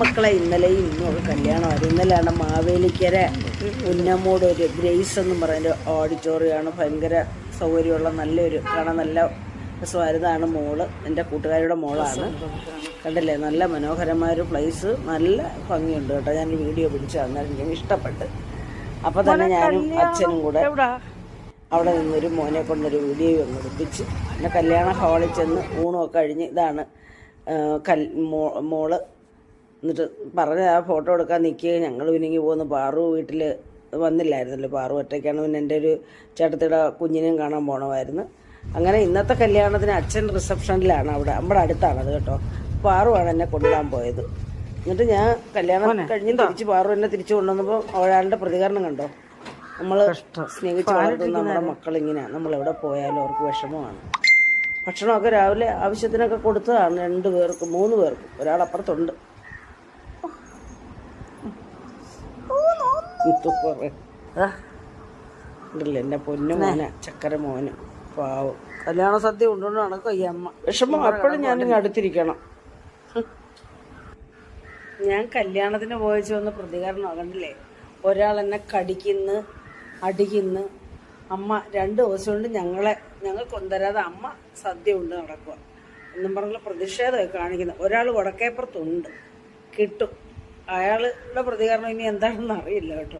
മക്കളെ ഇന്നലെയും ഇന്നും ഒക്കെ കല്യാണമായിരുന്നു. ഇന്നലെയാണ് മാവേലിക്കര ഉന്നമോട് ഒരു ഗ്രേസ് എന്നും പറയുന്ന ഓഡിറ്റോറിയമാണ്. ഭയങ്കര സൗകര്യമുള്ള നല്ലൊരു കാണാൻ നല്ല രസമായിരുന്നതാണ്. മോള് എൻ്റെ കൂട്ടുകാരുടെ മോളാണ്. കണ്ടില്ലേ, നല്ല മനോഹരമായൊരു പ്ലേസ്, നല്ല ഭംഗിയുണ്ട് കേട്ടോ. ഞാൻ വീഡിയോ പിടിച്ചു തന്നാൽ എനിക്ക് ഇഷ്ടപ്പെട്ട്. അപ്പോൾ തന്നെ ഞാനും അച്ഛനും കൂടെ അവിടെ നിന്നൊരു മോനെ കൊണ്ടൊരു വീഡിയോ ഒന്ന് എടുപ്പിച്ച് പിന്നെ കല്യാണ ഹാളിൽ ചെന്ന് ഊണുമൊക്കെ കഴിഞ്ഞ് ഇതാണ് മോള്. എന്നിട്ട് പറഞ്ഞ ആ ഫോട്ടോ എടുക്കാൻ നിൽക്കുകയും ഞങ്ങൾ പിന്നെങ്കിൽ പോകുന്നു. പാറു വീട്ടിൽ വന്നില്ലായിരുന്നല്ലോ, പാറു ഒറ്റയ്ക്കാണ്. പിന്നെ എൻ്റെ ഒരു ചേട്ടത്തിയുടെ കുഞ്ഞിനെയും കാണാൻ പോകണമായിരുന്നു. അങ്ങനെ ഇന്നത്തെ കല്യാണത്തിന് അച്ഛൻ റിസപ്ഷനിലാണ്, നമ്മുടെ അടുത്താണത് കേട്ടോ. പാറുവാണ് എന്നെ കൊണ്ടുപോകാൻ പോയത്. എന്നിട്ട് ഞാൻ കല്യാണം കഴിഞ്ഞ് തിരിച്ച് പാറു എന്നെ തിരിച്ചു കൊണ്ടുവന്നപ്പോൾ ഒരാളുടെ പ്രതികരണം കണ്ടോ. നമ്മൾ സ്നേഹിച്ച് വളർത്തുന്ന നമ്മുടെ മക്കളിങ്ങനെയാണ്. നമ്മളെവിടെ പോയാലും അവർക്ക് വിഷമമാണ്. ഭക്ഷണമൊക്കെ രാവിലെ ആവശ്യത്തിനൊക്കെ കൊടുത്തതാണ് 2 പേർക്കും 3 പേർക്കും. ഒരാളപ്പുറത്തുണ്ട്. ഉണ്ടല്ലേ എൻ്റെ പൊന്നു മോന, ചക്കര മോന്, പാവം. കല്യാണ സദ്യ കൊണ്ടുകൊണ്ട് നടക്കും ഈ അമ്മ. വിഷമം എപ്പോഴും ഞാനിങ്ങ് അടുത്തിരിക്കണം. ഞാൻ കല്യാണത്തിന് പോയിച്ച് വന്ന് പ്രതികരണം കണ്ടില്ലേ. ഒരാൾ എന്നെ കടിക്കുന്നു, അടിക്കുന്നു. അമ്മ 2 ദിവസം കൊണ്ട് ഞങ്ങൾക്ക് തരാതെ അമ്മ സദ്യ കൊണ്ട് നടക്കുക എന്നും പറഞ്ഞുള്ള പ്രതിഷേധമൊക്കെ കാണിക്കുന്നത്. ഒരാൾ വടക്കേപ്പുറത്തുണ്ട്, കിട്ടും. അയാളുടെ പ്രതികരണം ഇനി എന്താണെന്ന് അറിയില്ല കേട്ടോ.